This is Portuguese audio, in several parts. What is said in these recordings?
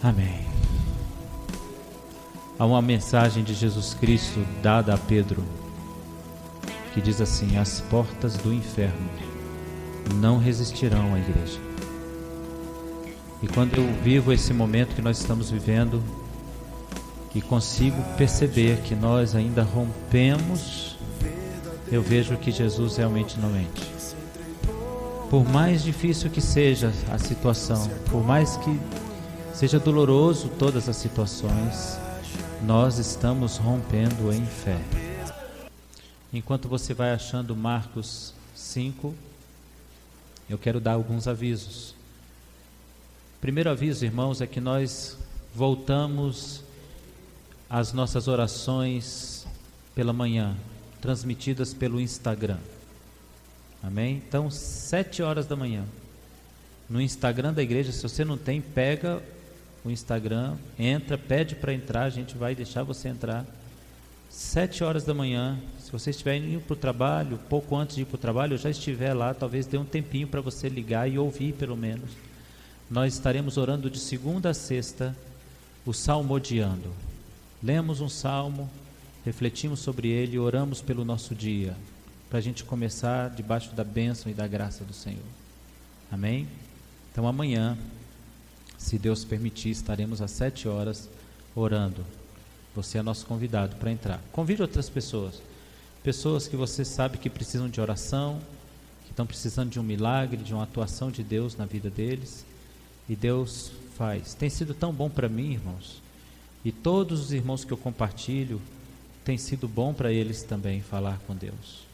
Amém. Há uma mensagem de Jesus Cristo dada a Pedro, que diz assim: as portas do inferno não resistirão à igreja. E quando eu vivo esse momento que nós estamos vivendo e consigo perceber que nós ainda rompemos, eu vejo que Jesus realmente não mente. Por mais difícil que seja a situação, por mais que seja doloroso todas as situações, nós estamos rompendo em fé. Enquanto você vai achando Marcos 5, eu quero dar alguns avisos. Primeiro aviso, irmãos, é que nós voltamos às nossas orações pela manhã, transmitidas pelo Instagram. Amém? Então, 7 horas da manhã, no Instagram da igreja. Se você não tem, pega o Instagram, entra, pede para entrar, a gente vai deixar você entrar. 7 horas da manhã, se você estiver indo para o trabalho, pouco antes de ir para o trabalho, eu já estiver lá, talvez dê um tempinho para você ligar e ouvir pelo menos. Nós estaremos orando de segunda a sexta, o salmodiando. Lemos um salmo, refletimos sobre ele e oramos pelo nosso dia, para a gente começar debaixo da bênção e da graça do Senhor. Amém? Então amanhã, se Deus permitir, estaremos às 7 horas orando. Você é nosso convidado para entrar. Convide outras pessoas. Pessoas que você sabe que precisam de oração, que estão precisando de um milagre, de uma atuação de Deus na vida deles. E Deus faz. Tem sido tão bom para mim, irmãos. E todos os irmãos que eu compartilho, tem sido bom para eles também falar com Deus.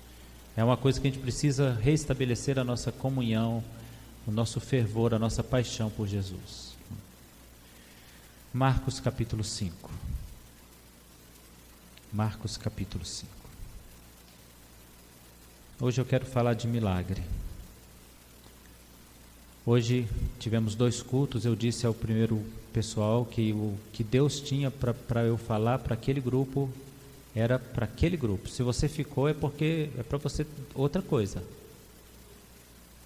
É uma coisa que a gente precisa reestabelecer a nossa comunhão, o nosso fervor, a nossa paixão por Jesus. Marcos capítulo 5. Marcos capítulo 5. Hoje eu quero falar de milagre. Hoje tivemos 2 cultos. Eu disse ao primeiro pessoal que o que Deus tinha para eu falar para aquele grupo era para aquele grupo. Se você ficou é porque é para você outra coisa.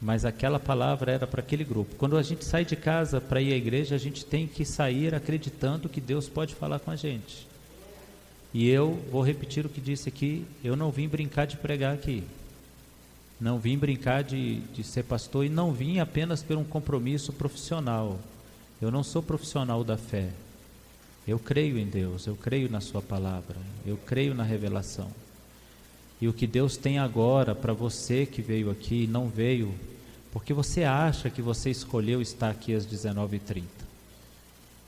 Mas aquela palavra era para aquele grupo. Quando a gente sai de casa para ir à igreja, a gente tem que sair acreditando que Deus pode falar com a gente. E eu vou repetir o que disse aqui: eu não vim brincar de pregar aqui. Não vim brincar de ser pastor, e não vim apenas por um compromisso profissional. Eu não sou profissional da fé. Eu creio em Deus, eu creio na sua palavra, eu creio na revelação. E o que Deus tem agora para você que veio aqui, não veio porque você acha que você escolheu estar aqui às 19h30.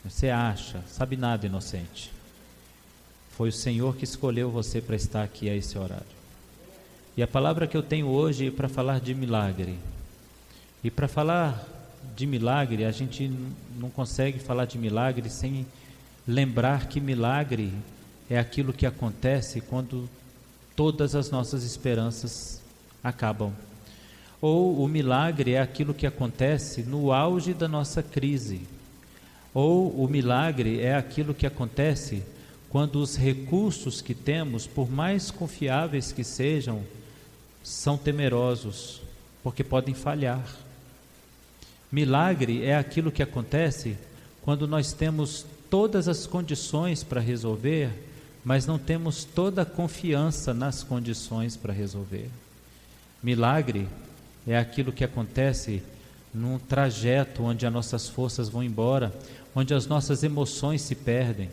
Você acha, sabe nada, inocente. Foi o Senhor que escolheu você para estar aqui a esse horário. E a palavra que eu tenho hoje é para falar de milagre. E para falar de milagre, a gente não consegue falar de milagre sem lembrar que milagre é aquilo que acontece quando todas as nossas esperanças acabam. Ou o milagre é aquilo que acontece no auge da nossa crise. Ou o milagre é aquilo que acontece quando os recursos que temos, por mais confiáveis que sejam, são temerosos, porque podem falhar. Milagre é aquilo que acontece quando nós temos todas as condições para resolver, mas não temos toda a confiança nas condições para resolver. Milagre é aquilo que acontece num trajeto onde as nossas forças vão embora, onde as nossas emoções se perdem,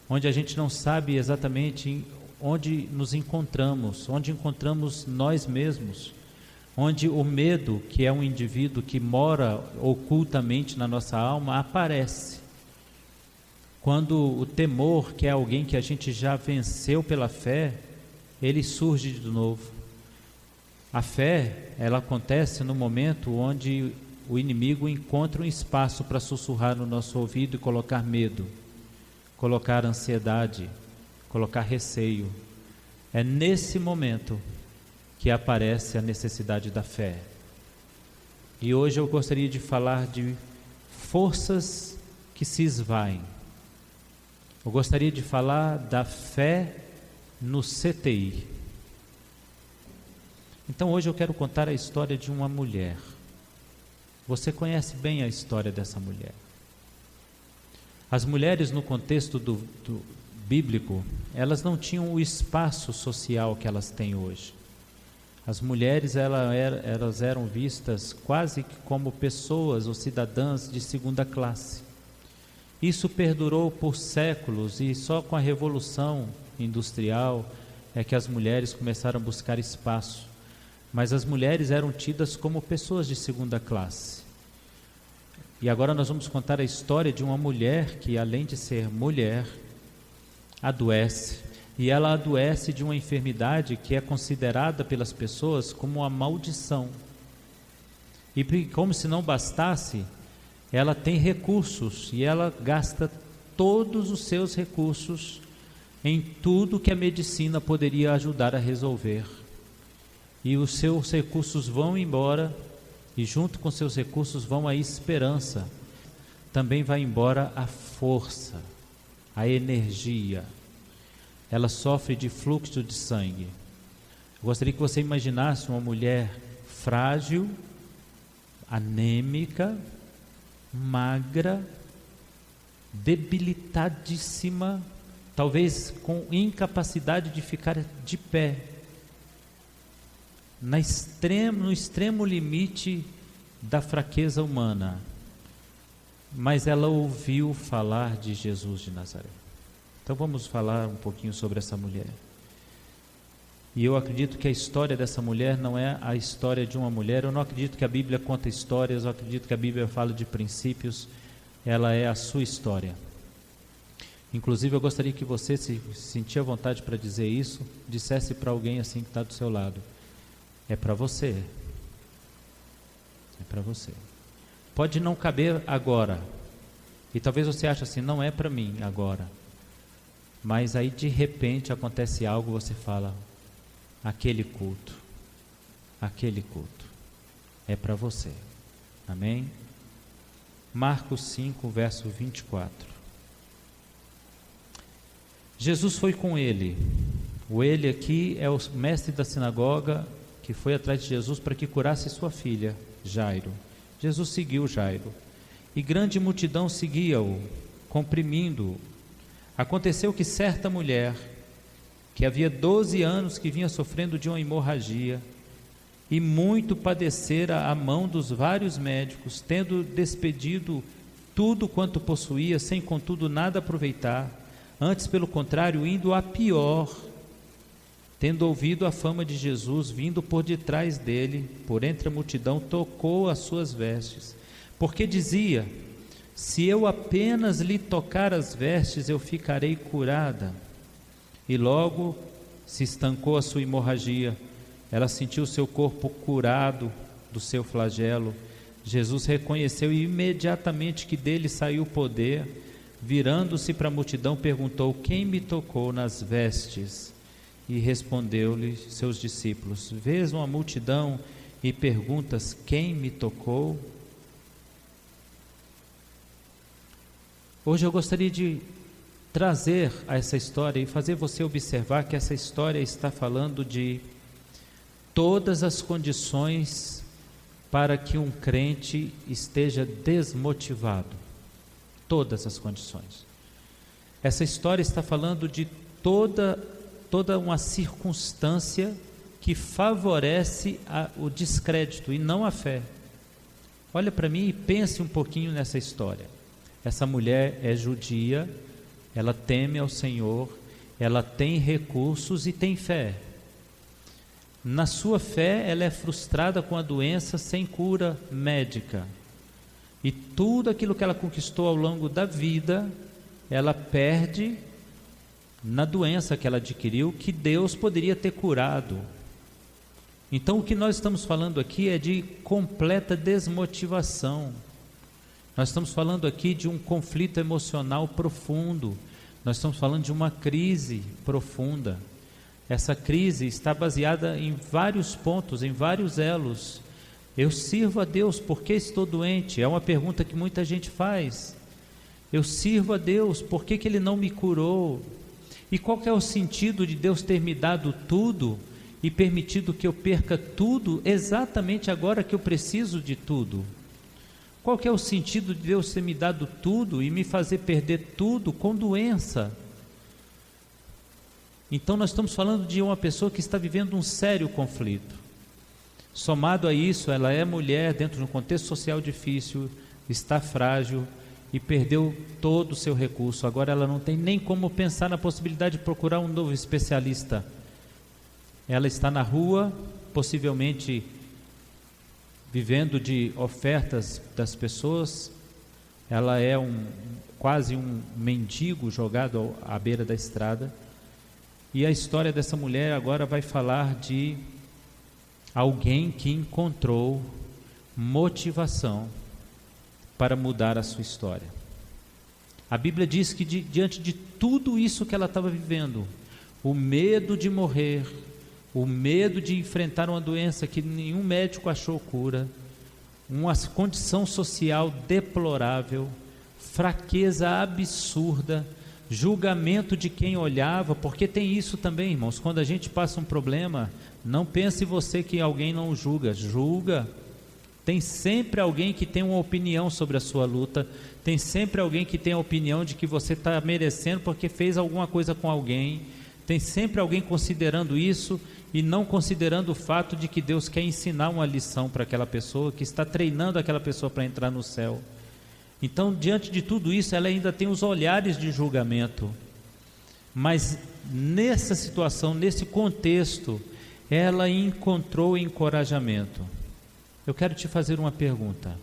onde a gente não sabe exatamente onde nos encontramos, onde encontramos nós mesmos, onde o medo, que é um indivíduo que mora ocultamente na nossa alma, aparece. Quando o temor, que é alguém que a gente já venceu pela fé, ele surge de novo. A fé, ela acontece no momento onde o inimigo encontra um espaço para sussurrar no nosso ouvido e colocar medo, colocar ansiedade, colocar receio. É nesse momento que aparece a necessidade da fé. E hoje eu gostaria de falar de forças que se esvaem. Eu gostaria de falar da fé no CTI. Então hoje eu quero contar a história de uma mulher. Você conhece bem a história dessa mulher. As mulheres no contexto do bíblico, elas não tinham o espaço social que elas têm hoje. As mulheres elas eram vistas quase que como pessoas ou cidadãs de segunda classe. Isso perdurou por séculos e só com a Revolução Industrial é que as mulheres começaram a buscar espaço. Mas as mulheres eram tidas como pessoas de segunda classe. E agora nós vamos contar a história de uma mulher que, além de ser mulher, adoece. E ela adoece de uma enfermidade que é considerada pelas pessoas como uma maldição. E como se não bastasse, ela tem recursos e ela gasta todos os seus recursos em tudo que a medicina poderia ajudar a resolver. E os seus recursos vão embora, e junto com seus recursos vão a esperança. Também vai embora a força, a energia. Ela sofre de fluxo de sangue. Eu gostaria que você imaginasse uma mulher frágil, anêmica, magra, debilitadíssima, talvez com incapacidade de ficar de pé, no extremo limite da fraqueza humana. Mas ela ouviu falar de Jesus de Nazaré. Então vamos falar um pouquinho sobre essa mulher. E eu acredito que a história dessa mulher não é a história de uma mulher. Eu não acredito que a Bíblia conta histórias, eu acredito que a Bíblia fala de princípios. Ela é a sua história. Inclusive eu gostaria que você, se sentir a vontade para dizer isso, dissesse para alguém assim que está do seu lado: é para você. É para você. Pode não caber agora. E talvez você ache assim: não é para mim agora. Mas aí de repente acontece algo, você fala: aquele culto é para você. Amém? Marcos 5, verso 24. Jesus foi com ele. O ele aqui é o mestre da sinagoga que foi atrás de Jesus para que curasse sua filha, Jairo. Jesus seguiu Jairo. E grande multidão seguia-o, comprimindo-o. Aconteceu que certa mulher, que havia 12 anos que vinha sofrendo de uma hemorragia, e muito padecera à mão dos vários médicos, tendo despedido tudo quanto possuía, sem contudo nada aproveitar, antes pelo contrário, indo a pior, tendo ouvido a fama de Jesus, vindo por detrás dele, por entre a multidão, tocou as suas vestes, porque dizia: se eu apenas lhe tocar as vestes, eu ficarei curada. E logo se estancou a sua hemorragia. Ela sentiu seu corpo curado do seu flagelo. Jesus reconheceu imediatamente que dele saiu o poder. Virando-se para a multidão, perguntou: quem me tocou nas vestes? E respondeu-lhe seus discípulos: vês uma multidão e perguntas: quem me tocou? Hoje eu gostaria de trazer a essa história e fazer você observar que essa história está falando de todas as condições para que um crente esteja desmotivado. Todas as condições. Essa história está falando de toda uma circunstância que favorece o descrédito e não a fé. Olha para mim e pense um pouquinho nessa história. Essa mulher é judia, ela teme ao Senhor, ela tem recursos e tem fé. Na sua fé, ela é frustrada com a doença sem cura médica. E tudo aquilo que ela conquistou ao longo da vida, ela perde na doença que ela adquiriu, que Deus poderia ter curado. Então o que nós estamos falando aqui é de completa desmotivação. Nós estamos falando aqui de um conflito emocional profundo. Nós estamos falando de uma crise profunda. Essa crise está baseada em vários pontos, em vários elos. Eu sirvo a Deus porque estou doente? É uma pergunta que muita gente faz. Eu sirvo a Deus, por que Ele não me curou? E qual que é o sentido de Deus ter me dado tudo e permitido que eu perca tudo exatamente agora que eu preciso de tudo? Qual que é o sentido de Deus ter me dado tudo e me fazer perder tudo com doença? Então nós estamos falando de uma pessoa que está vivendo um sério conflito. Somado a isso, ela é mulher dentro de um contexto social difícil, está frágil e perdeu todo o seu recurso. Agora ela não tem nem como pensar na possibilidade de procurar um novo especialista. Ela está na rua, possivelmente vivendo de ofertas das pessoas. Ela é quase um mendigo jogado à beira da estrada. E a história dessa mulher agora vai falar de alguém que encontrou motivação para mudar a sua história. A Bíblia diz que diante de tudo isso que ela estava vivendo, o medo de morrer, o medo de enfrentar uma doença que nenhum médico achou cura, uma condição social deplorável, fraqueza absurda, julgamento de quem olhava, porque tem isso também, irmãos, quando a gente passa um problema, não pense você que alguém não julga, tem sempre alguém que tem uma opinião sobre a sua luta, tem sempre alguém que tem a opinião de que você está merecendo porque fez alguma coisa com alguém, tem sempre alguém considerando isso e não considerando o fato de que Deus quer ensinar uma lição para aquela pessoa, que está treinando aquela pessoa para entrar no céu. Então, diante de tudo isso, ela ainda tem os olhares de julgamento, mas nessa situação, nesse contexto, ela encontrou encorajamento. Eu quero te fazer uma pergunta.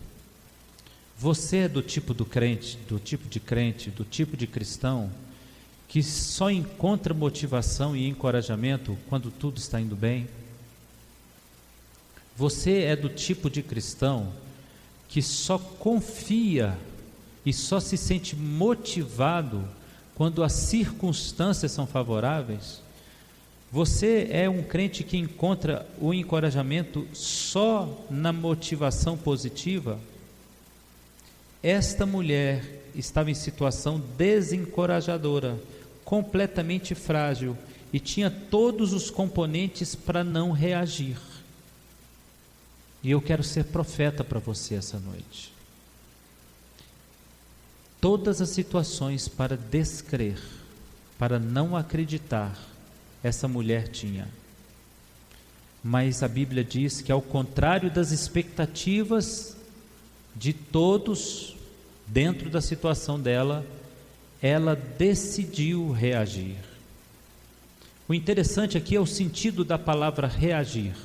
Você é do tipo de crente, do tipo de cristão, que só encontra motivação e encorajamento quando tudo está indo bem? Você é do tipo de cristão que só confia e só se sente motivado quando as circunstâncias são favoráveis? Você é um crente que encontra o encorajamento só na motivação positiva? Esta mulher estava em situação desencorajadora, completamente frágil, e tinha todos os componentes para não reagir. E eu quero ser profeta para você essa noite. Todas as situações para descrer, para não acreditar, essa mulher tinha. Mas a Bíblia diz que, ao contrário das expectativas de todos dentro da situação dela, ela decidiu reagir. O interessante aqui é o sentido da palavra reagir.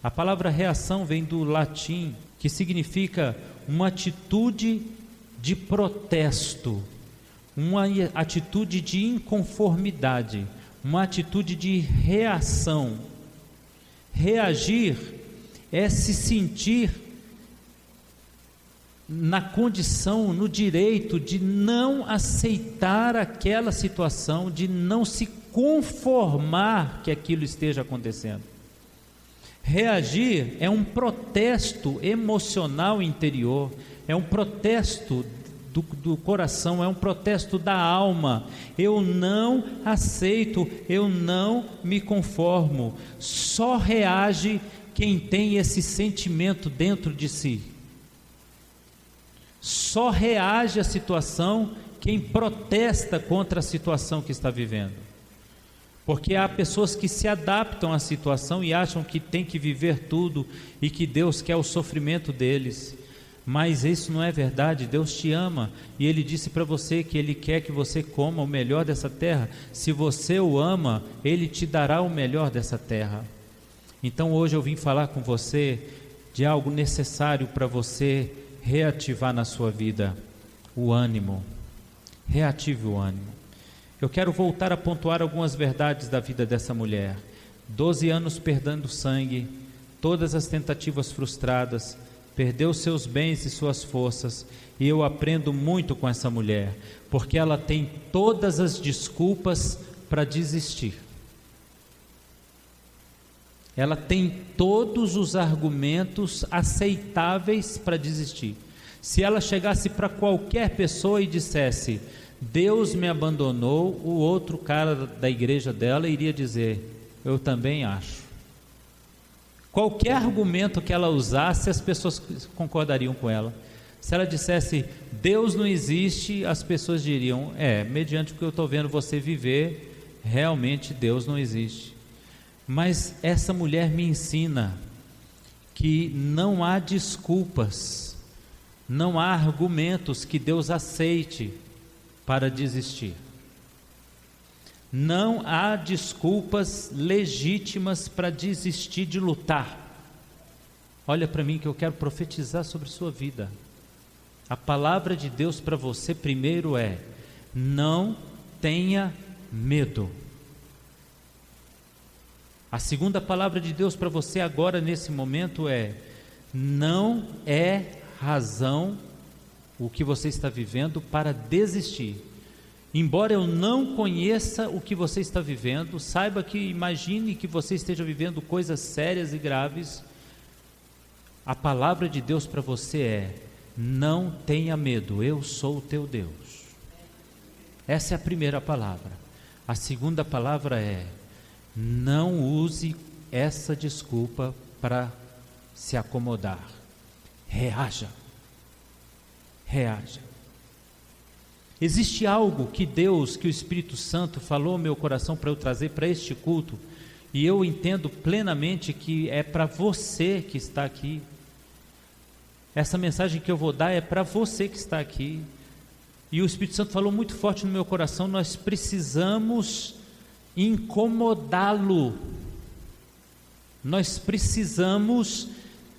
A palavra reação vem do latim, que significa uma atitude de protesto, uma atitude de inconformidade, uma atitude de reação. Reagir é se sentir na condição, no direito de não aceitar aquela situação, de não se conformar que aquilo esteja acontecendo. Reagir é um protesto emocional interior, é um protesto do coração, é um protesto da alma. Eu não aceito, eu não me conformo. Só reage quem tem esse sentimento dentro de si. Só reage à situação quem protesta contra a situação que está vivendo. Porque há pessoas que se adaptam à situação e acham que tem que viver tudo e que Deus quer o sofrimento deles. Mas isso não é verdade. Deus te ama e Ele disse para você que Ele quer que você coma o melhor dessa terra. Se você o ama, Ele te dará o melhor dessa terra. Então hoje eu vim falar com você de algo necessário para você reativar na sua vida: o ânimo. Reative o ânimo. Eu quero voltar a pontuar algumas verdades da vida dessa mulher. 12 anos perdendo sangue, todas as tentativas frustradas, perdeu seus bens e suas forças, e eu aprendo muito com essa mulher, porque ela tem todas as desculpas para desistir. Ela tem todos os argumentos aceitáveis para desistir. Se ela chegasse para qualquer pessoa e dissesse: Deus me abandonou, o outro cara da igreja dela iria dizer: eu também acho. Qualquer argumento que ela usasse, as pessoas concordariam com ela. Se ela dissesse: Deus não existe, as pessoas diriam: mediante o que eu estou vendo você viver, realmente Deus não existe. Mas essa mulher me ensina que não há desculpas, não há argumentos que Deus aceite para desistir. Não há desculpas legítimas para desistir de lutar. Olha para mim que eu quero profetizar sobre sua vida. A palavra de Deus para você primeiro é: não tenha medo. A segunda palavra de Deus para você agora nesse momento é: não é razão o que você está vivendo para desistir. Embora eu não conheça o que você está vivendo, saiba que, imagine que você esteja vivendo coisas sérias e graves, a palavra de Deus para você é: não tenha medo, eu sou o teu Deus. Essa é a primeira palavra. A segunda palavra é: não use essa desculpa para se acomodar. Reaja. Reaja. Existe algo que Deus, que o Espírito Santo falou ao meu coração para eu trazer para este culto, e eu entendo plenamente que é para você que está aqui. Essa mensagem que eu vou dar é para você que está aqui. E o Espírito Santo falou muito forte no meu coração: nós precisamos incomodá-lo. Nós precisamos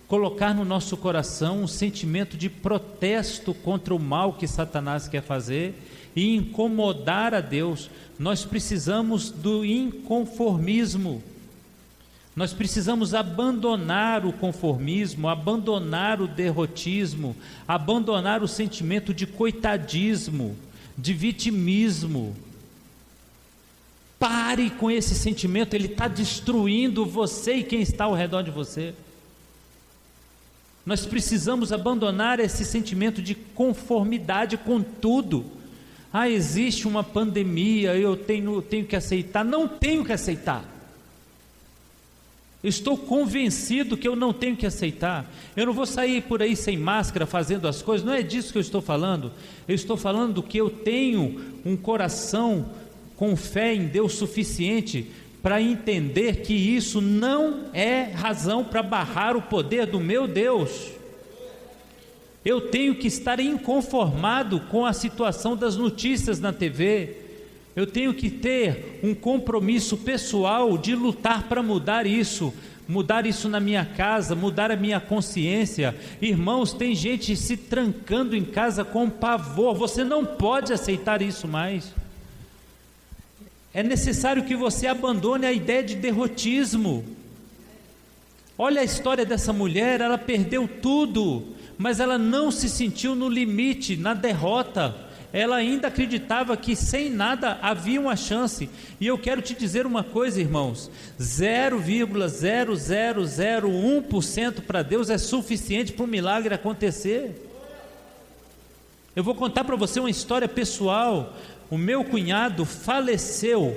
colocar no nosso coração um sentimento de protesto contra o mal que Satanás quer fazer e incomodar a Deus. Nós precisamos do inconformismo. Nós precisamos abandonar o conformismo, abandonar o derrotismo, abandonar o sentimento de coitadismo, de vitimismo. Pare com esse sentimento, ele está destruindo você e quem está ao redor de você. Nós precisamos abandonar esse sentimento de conformidade com tudo. Existe uma pandemia, eu tenho que aceitar. Não tenho que aceitar. Eu estou convencido que eu não tenho que aceitar. Eu não vou sair por aí sem máscara fazendo as coisas, não é disso que eu estou falando. Eu estou falando que eu tenho um coração com fé em Deus suficiente para entender que isso não é razão para barrar o poder do meu Deus. Eu tenho que estar inconformado com a situação das notícias na TV. Eu tenho que ter um compromisso pessoal de lutar para mudar isso na minha casa, mudar a minha consciência. Irmãos, tem gente se trancando em casa com pavor. Você não pode aceitar isso mais. É necessário que você abandone a ideia de derrotismo. Olha a história dessa mulher, ela perdeu tudo, mas ela não se sentiu no limite, na derrota. Ela ainda acreditava que sem nada havia uma chance. E eu quero te dizer uma coisa, irmãos: 0,0001% para Deus é suficiente para um milagre acontecer. Eu vou contar para você uma história pessoal. O meu cunhado faleceu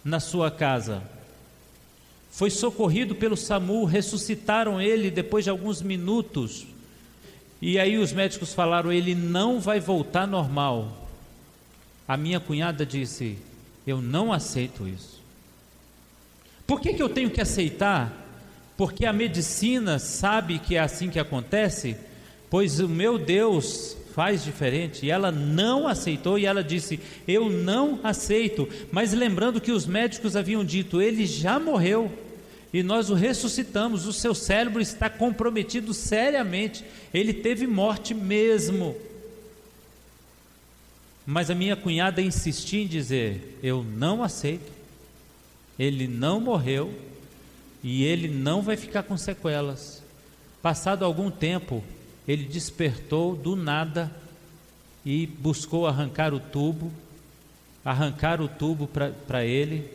na sua casa. Foi socorrido pelo SAMU, ressuscitaram ele depois de alguns minutos. E aí os médicos falaram: ele não vai voltar normal. A minha cunhada disse: eu não aceito isso. Por que eu tenho que aceitar? Porque a medicina sabe que é assim que acontece? Pois o meu Deus faz diferente. E ela não aceitou, e ela disse: eu não aceito. Mas lembrando que os médicos haviam dito: ele já morreu e nós o ressuscitamos, o seu cérebro está comprometido seriamente, ele teve morte mesmo. Mas a minha cunhada insistia em dizer: eu não aceito, ele não morreu e ele não vai ficar com sequelas. Passado algum tempo, ele despertou do nada e buscou arrancar o tubo para ele,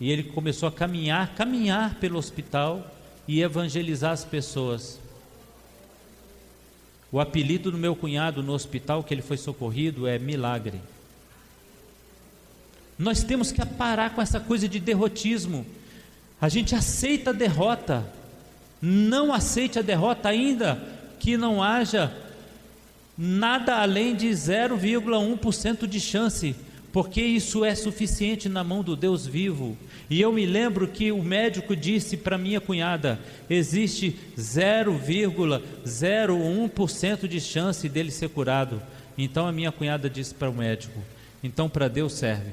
e ele começou a caminhar pelo hospital e evangelizar as pessoas. O apelido do meu cunhado no hospital que ele foi socorrido é Milagre. Nós temos que parar com essa coisa de derrotismo. A gente aceita a derrota. Não aceite a derrota ainda que não haja nada além de 0,1% de chance, porque isso é suficiente na mão do Deus vivo. E eu me lembro que o médico disse para minha cunhada: existe 0,01% de chance dele ser curado. Então a minha cunhada disse para o médico: então para Deus serve.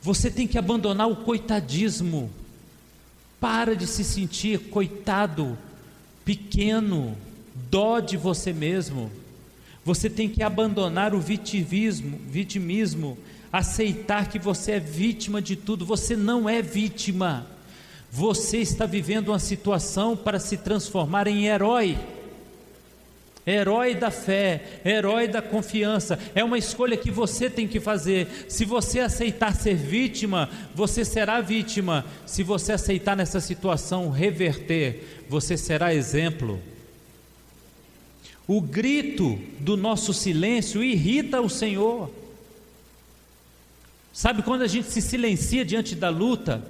Você tem que abandonar o coitadismo. Para de se sentir coitado, pequeno, dó de você mesmo. Você tem que abandonar o vitimismo, aceitar que você é vítima de tudo. Você não é vítima. Você está vivendo uma situação para se transformar em herói. Herói da fé, herói da confiança. É uma escolha que você tem que fazer. Se você aceitar ser vítima, você será vítima. Se você aceitar nessa situação reverter, você será exemplo. O grito do nosso silêncio irrita o Senhor. Sabe quando a gente se silencia diante da luta?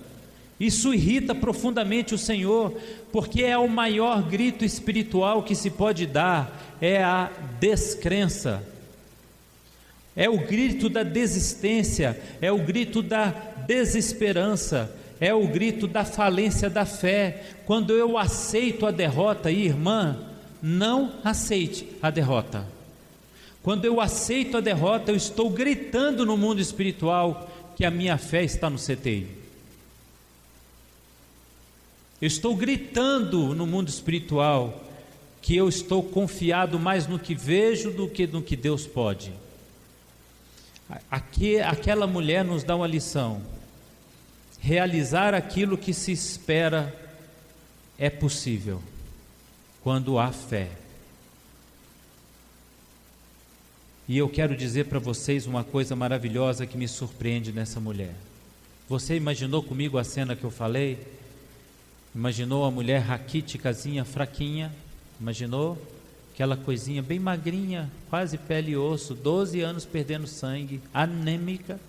Isso irrita profundamente o Senhor, porque é o maior grito espiritual que se pode dar, é a descrença, é o grito da desistência, é o grito da desesperança, é o grito da falência da fé. Quando eu aceito a derrota, irmã, não aceite a derrota. Quando eu aceito a derrota, eu estou gritando no mundo espiritual que a minha fé está no CTI. Eu estou gritando no mundo espiritual que eu estou confiado mais no que vejo do que no que Deus pode. Aquela mulher nos dá uma lição. Realizar aquilo que se espera é possível quando há fé. E eu quero dizer para vocês uma coisa maravilhosa que me surpreende nessa mulher. Você imaginou comigo a cena que eu falei? Imaginou a mulher raquíticazinha, fraquinha? Imaginou? Aquela coisinha bem magrinha, quase pele e osso, 12 anos perdendo sangue, anêmica.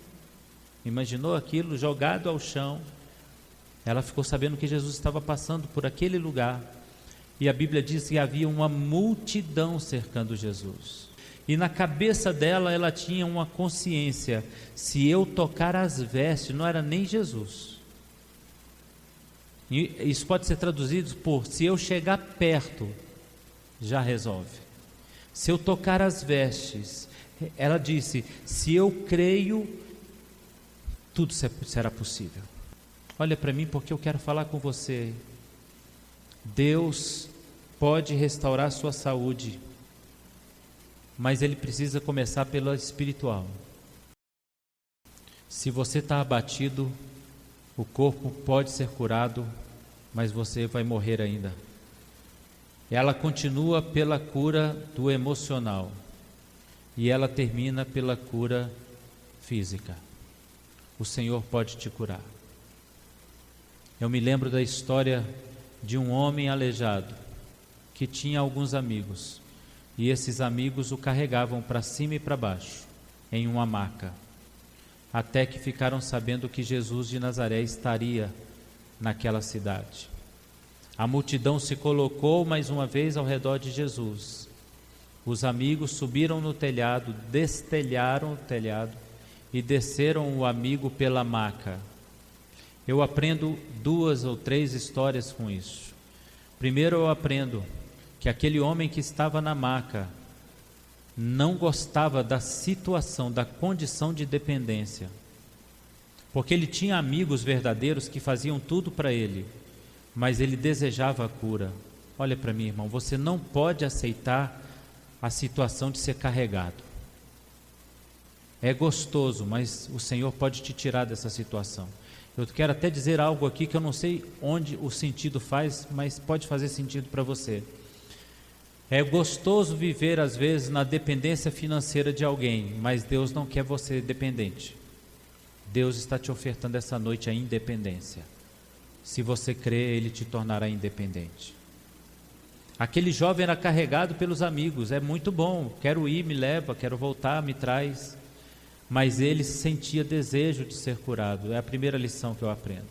Imaginou aquilo jogado ao chão? Ela ficou sabendo que Jesus estava passando por aquele lugar. E a Bíblia diz que havia uma multidão cercando Jesus. E na cabeça dela, ela tinha uma consciência: se eu tocar as vestes, não era nem Jesus. E isso pode ser traduzido por: se eu chegar perto, já resolve. Se eu tocar as vestes, ela disse: se eu creio, tudo será possível. Olha para mim, porque eu quero falar com você. Deus pode restaurar sua saúde, mas Ele precisa começar pela espiritual. Se você está abatido, o corpo pode ser curado, mas você vai morrer ainda. Ela continua pela cura do emocional e ela termina pela cura física. O Senhor pode te curar. Eu me lembro da história de um homem aleijado que tinha alguns amigos, e esses amigos o carregavam para cima e para baixo em uma maca, até que ficaram sabendo que Jesus de Nazaré estaria naquela cidade. A multidão se colocou mais uma vez ao redor de Jesus. Os amigos subiram no telhado, destelharam o telhado e desceram o amigo pela maca. Eu aprendo 2 ou 3 histórias com isso. Primeiro, eu aprendo que aquele homem que estava na maca não gostava da situação, da condição de dependência, porque ele tinha amigos verdadeiros que faziam tudo para ele, mas ele desejava a cura. Olha para mim, irmão, você não pode aceitar a situação de ser carregado. É gostoso, mas o Senhor pode te tirar dessa situação. Eu quero até dizer algo aqui que eu não sei onde o sentido faz, mas pode fazer sentido para você. É gostoso viver às vezes na dependência financeira de alguém, mas Deus não quer você dependente. Deus está te ofertando essa noite a independência. Se você crer, Ele te tornará independente. Aquele jovem era carregado pelos amigos, é muito bom, quero ir, me leva, quero voltar, me traz. Mas ele sentia desejo de ser curado, é a primeira lição que eu aprendo.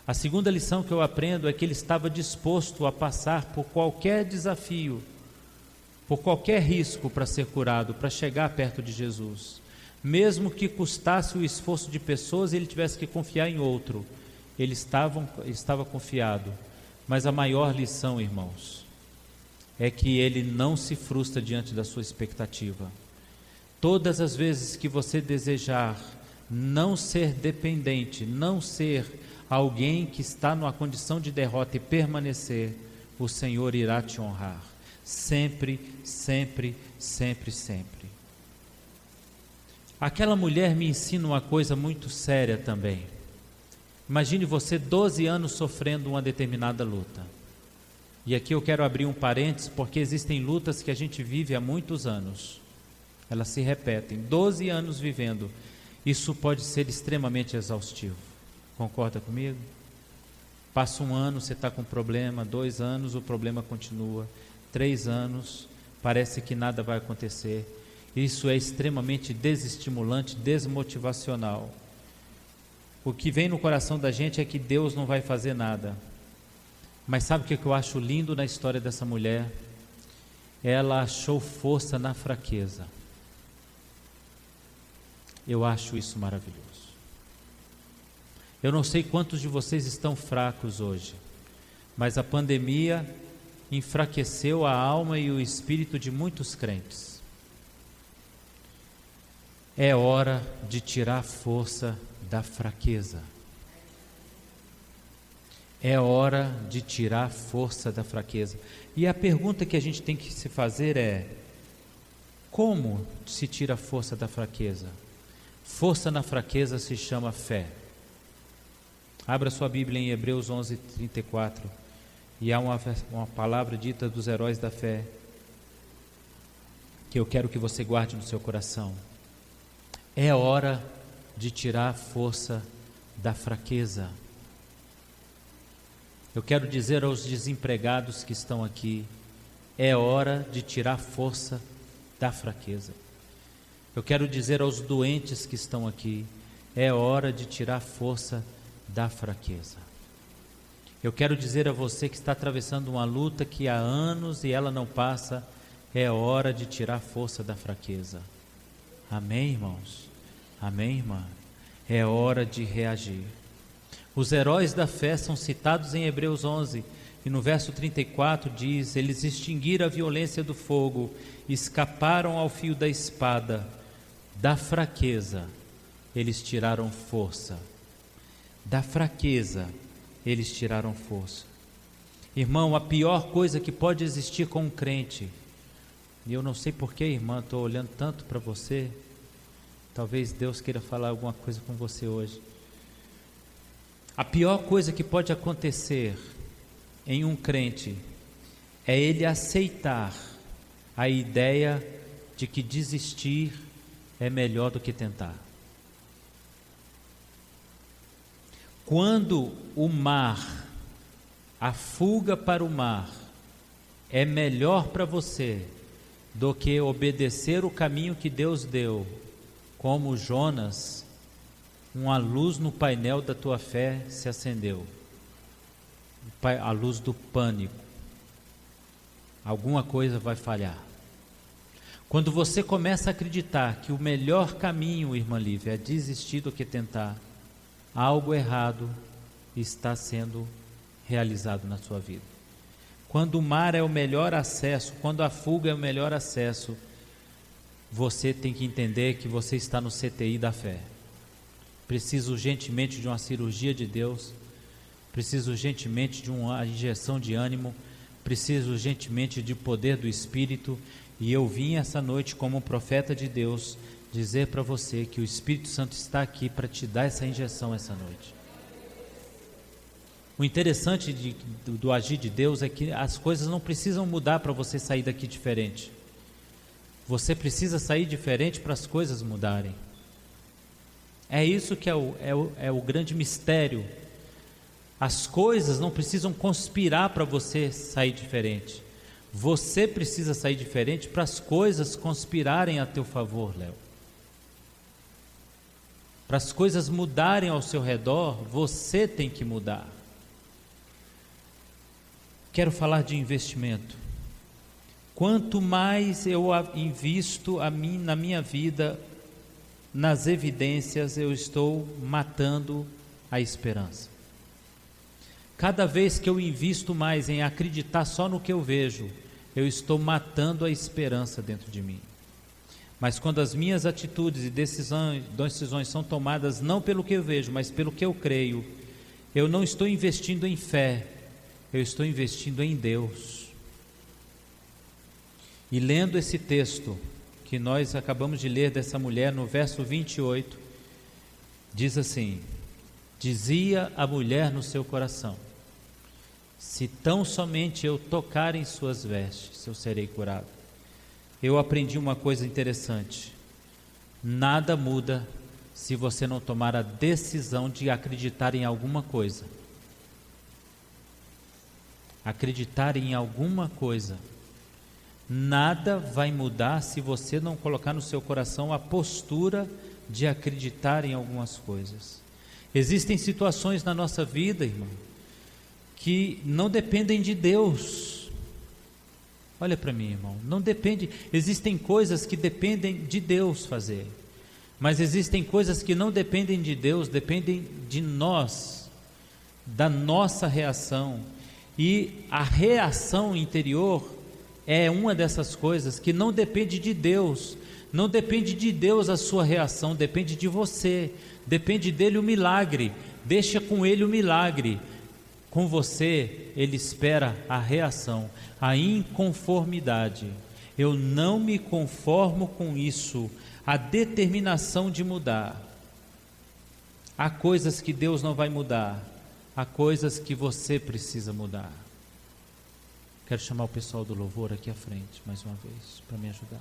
A segunda lição que eu aprendo é que ele estava disposto a passar por qualquer desafio, por qualquer risco para ser curado, para chegar perto de Jesus. Mesmo que custasse o esforço de pessoas e ele tivesse que confiar em outro, ele estava confiado. Mas a maior lição, irmãos, é que ele não se frustra diante da sua expectativa. Todas as vezes que você desejar não ser dependente, não ser alguém que está numa condição de derrota e permanecer, o Senhor irá te honrar. Sempre, sempre, sempre, sempre. Aquela mulher me ensina uma coisa muito séria também. Imagine você 12 anos sofrendo uma determinada luta. E aqui eu quero abrir um parênteses, porque existem lutas que a gente vive há muitos anos. Elas se repetem, 12 anos vivendo. Isso pode ser extremamente exaustivo. Concorda comigo? Passa um ano, você está com problema, 2 anos, o problema continua, 3 anos, parece que nada vai acontecer. Isso é extremamente desestimulante, desmotivacional. O que vem no coração da gente é que Deus não vai fazer nada. Mas sabe o que eu acho lindo na história dessa mulher? Ela achou força na fraqueza. Eu acho isso maravilhoso. Eu não sei quantos de vocês estão fracos hoje, mas a pandemia enfraqueceu a alma e o espírito de muitos crentes. É hora de tirar força da fraqueza. É hora de tirar força da fraqueza. E a pergunta que a gente tem que se fazer é: como se tira a força da fraqueza? Força na fraqueza se chama fé. Abra sua Bíblia em Hebreus 11:34, e há uma palavra dita dos heróis da fé, que eu quero que você guarde no seu coração. É hora de tirar a força da fraqueza. Eu quero dizer aos desempregados que estão aqui, é hora de tirar a força da fraqueza. Eu quero dizer aos doentes que estão aqui, é hora de tirar a força da fraqueza. Eu quero dizer a você que está atravessando uma luta que há anos e ela não passa, é hora de tirar a força da fraqueza. Amém, irmãos? Amém, irmã? É hora de reagir. Os heróis da fé são citados em Hebreus 11, e no verso 34 diz: eles extinguiram a violência do fogo, escaparam ao fio da espada, da fraqueza eles tiraram força. Da fraqueza eles tiraram força. Irmão, a pior coisa que pode existir com um crente, e eu não sei porquê, irmã, estou olhando tanto para você, talvez Deus queira falar alguma coisa com você hoje. A pior coisa que pode acontecer em um crente é ele aceitar a ideia de que desistir é melhor do que tentar. Quando o mar, a fuga para o mar, é melhor para você do que obedecer o caminho que Deus deu, como Jonas, uma luz no painel da tua fé se acendeu, a luz do pânico. Alguma coisa vai falhar. Quando você começa a acreditar que o melhor caminho, irmã Lívia, é desistir do que tentar, algo errado está sendo realizado na sua vida. Quando o mar é o melhor acesso, quando a fuga é o melhor acesso, você tem que entender que você está no CTI da fé. Precisa urgentemente de uma cirurgia de Deus, precisa urgentemente de uma injeção de ânimo, precisa urgentemente de poder do Espírito. E eu vim essa noite como um profeta de Deus dizer para você que o Espírito Santo está aqui para te dar essa injeção essa noite. O interessante do agir de Deus é que as coisas não precisam mudar para você sair daqui diferente. Você precisa sair diferente para as coisas mudarem. É isso que é o grande mistério. As coisas não precisam conspirar para você sair diferente. Você precisa sair diferente para as coisas conspirarem a teu favor, Léo. Para as coisas mudarem ao seu redor, você tem que mudar. Quero falar de investimento. Quanto mais eu invisto na minha vida, nas evidências, eu estou matando a esperança. Cada vez que eu invisto mais em acreditar só no que eu vejo, eu estou matando a esperança dentro de mim. Mas quando as minhas atitudes e decisões são tomadas não pelo que eu vejo, mas pelo que eu creio, eu não estou investindo em fé, eu estou investindo em Deus. E lendo esse texto que nós acabamos de ler dessa mulher, no verso 28, diz assim: dizia a mulher no seu coração: se tão somente eu tocar em suas vestes, eu serei curado. Eu aprendi uma coisa interessante: nada muda se você não tomar a decisão de acreditar em alguma coisa. Acreditar em alguma coisa. Nada vai mudar se você não colocar no seu coração a postura de acreditar em algumas coisas. Existem situações na nossa vida, irmão, que não dependem de Deus. Olha para mim, irmão, não depende. Existem coisas que dependem de Deus fazer, mas existem coisas que não dependem de Deus, dependem de nós, da nossa reação. E a reação interior é uma dessas coisas que não depende de Deus. Não depende de Deus a sua reação, depende de você. Depende dele o milagre. Deixa com ele o milagre. Com você, ele espera a reação, a inconformidade. Eu não me conformo com isso, a determinação de mudar. Há coisas que Deus não vai mudar, há coisas que você precisa mudar. Quero chamar o pessoal do louvor aqui à frente, mais uma vez, para me ajudar.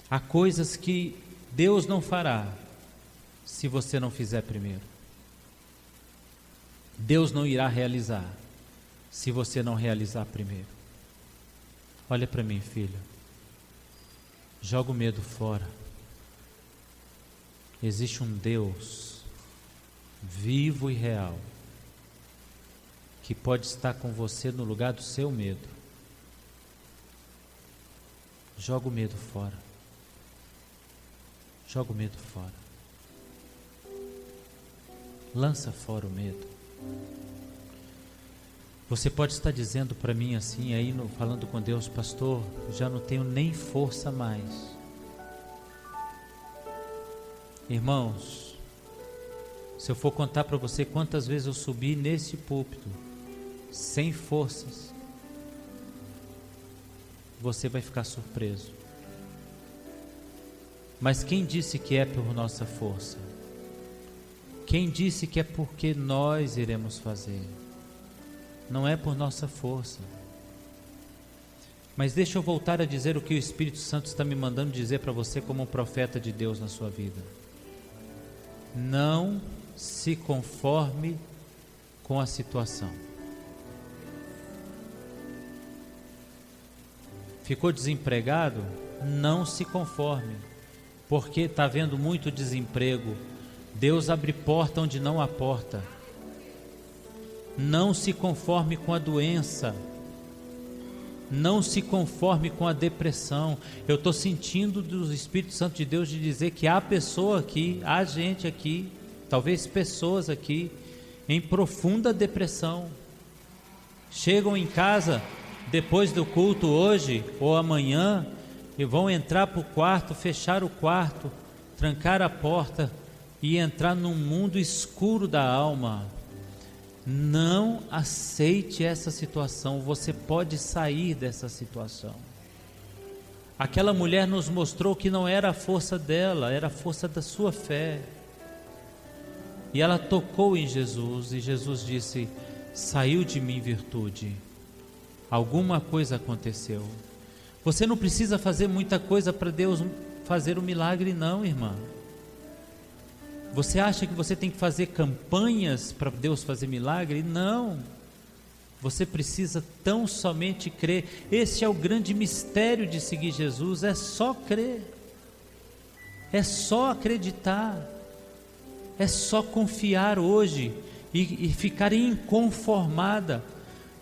Há coisas que Deus não fará se você não fizer primeiro. Deus não irá realizar se você não realizar primeiro. Olha para mim, filho. Joga o medo fora. Existe um Deus vivo e real que pode estar com você no lugar do seu medo. Joga o medo fora. Joga o medo fora. Lança fora o medo. Você pode estar dizendo para mim assim, aí falando com Deus: pastor, já não tenho nem força mais. Irmãos, se eu for contar para você quantas vezes eu subi nesse púlpito sem forças, você vai ficar surpreso. Mas quem disse que é por nossa força? Quem disse que é porque nós iremos fazer? Não é por nossa força. Mas deixa eu voltar a dizer o que o Espírito Santo está me mandando dizer para você como um profeta de Deus na sua vida. Não se conforme com a situação. Ficou desempregado? Não se conforme, porque está havendo muito desemprego. Deus abre porta onde não há porta. Não se conforme com a doença. Não se conforme com a depressão. Eu estou sentindo do Espírito Santo de Deus de dizer que há pessoa aqui, há gente aqui, talvez pessoas aqui, em profunda depressão. Chegam em casa depois do culto hoje ou amanhã e vão entrar para o quarto, fechar o quarto, trancar a porta e entrar num mundo escuro da alma. Não aceite essa situação. Você pode sair dessa situação. Aquela mulher nos mostrou que não era a força dela, era a força da sua fé. E ela tocou em Jesus e Jesus disse: saiu de mim virtude. Alguma coisa aconteceu. Você não precisa fazer muita coisa para Deus fazer o milagre, não, irmã. Você acha que você tem que fazer campanhas para Deus fazer milagre? Não. Você precisa tão somente crer. Esse é o grande mistério de seguir Jesus, é só crer, é só acreditar, é só confiar hoje e ficar inconformada.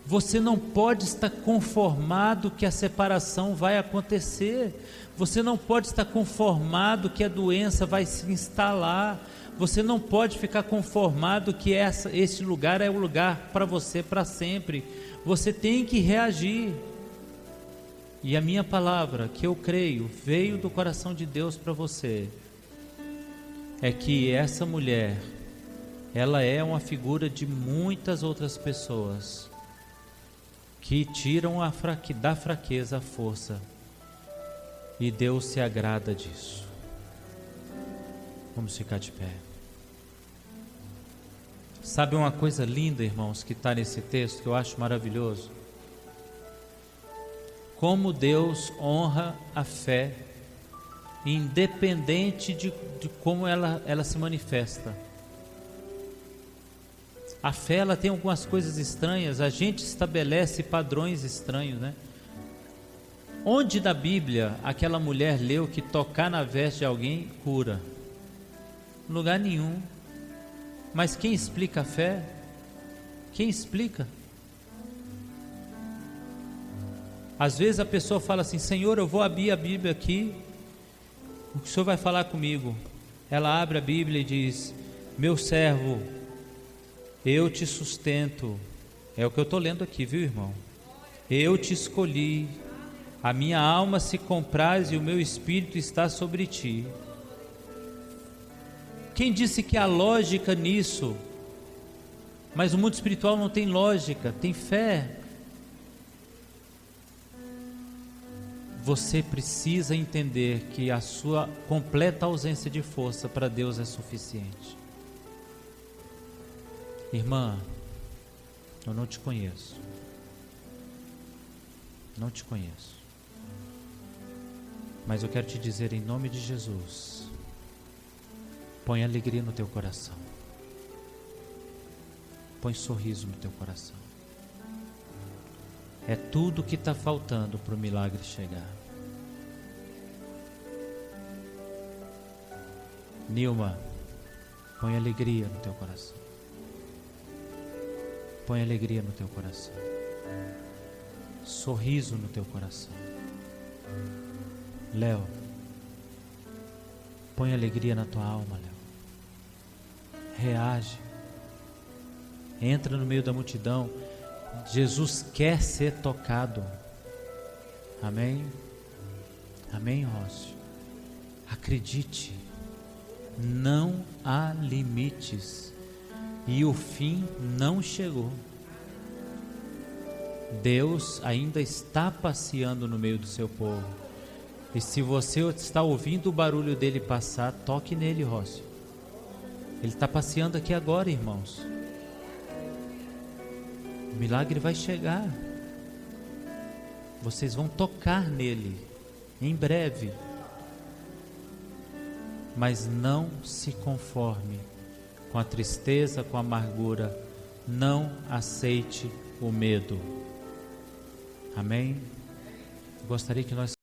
Você não pode estar conformado que a separação vai acontecer, você não pode estar conformado que a doença vai se instalar, você não pode ficar conformado que esse lugar é o lugar para você para sempre. Você tem que reagir. E a minha palavra, que eu creio, veio do coração de Deus para você, é que essa mulher, ela é uma figura de muitas outras pessoas que tiram da fraqueza a força, e Deus se agrada disso. Vamos ficar de pé. Sabe uma coisa linda, irmãos, que está nesse texto, que eu acho maravilhoso? Como Deus honra a fé, independente de como ela se manifesta. A fé, ela tem algumas coisas estranhas, a gente estabelece padrões estranhos, né? Onde da Bíblia aquela mulher leu que tocar na veste de alguém cura? Em lugar nenhum. Mas quem explica a fé? Quem explica? Às vezes a pessoa fala assim: Senhor, eu vou abrir a Bíblia aqui, o que o Senhor vai falar comigo? Ela abre a Bíblia e diz: meu servo, eu te sustento. É o que eu estou lendo aqui, viu, irmão? Eu te escolhi, a minha alma se compraz e o meu espírito está sobre ti. Quem disse que há lógica nisso? Mas o mundo espiritual não tem lógica, tem fé. Você precisa entender que a sua completa ausência de força para Deus é suficiente. Irmã, eu não te conheço. Não te conheço. Mas eu quero te dizer em nome de Jesus: põe alegria no teu coração. Põe sorriso no teu coração. É tudo que está faltando para o milagre chegar. Nilma, põe alegria no teu coração. Põe alegria no teu coração. Sorriso no teu coração. Léo, põe alegria na tua alma, Léo. Reage. Entra no meio da multidão. Jesus quer ser tocado. Amém? Amém, Rócio? Acredite. Não há limites. E o fim não chegou. Deus ainda está passeando no meio do seu povo. E se você está ouvindo o barulho dele passar, toque nele, Rócio. Ele está passeando aqui agora, irmãos. O milagre vai chegar. Vocês vão tocar nele em breve. Mas não se conforme com a tristeza, com a amargura. Não aceite o medo. Amém? Gostaria que nós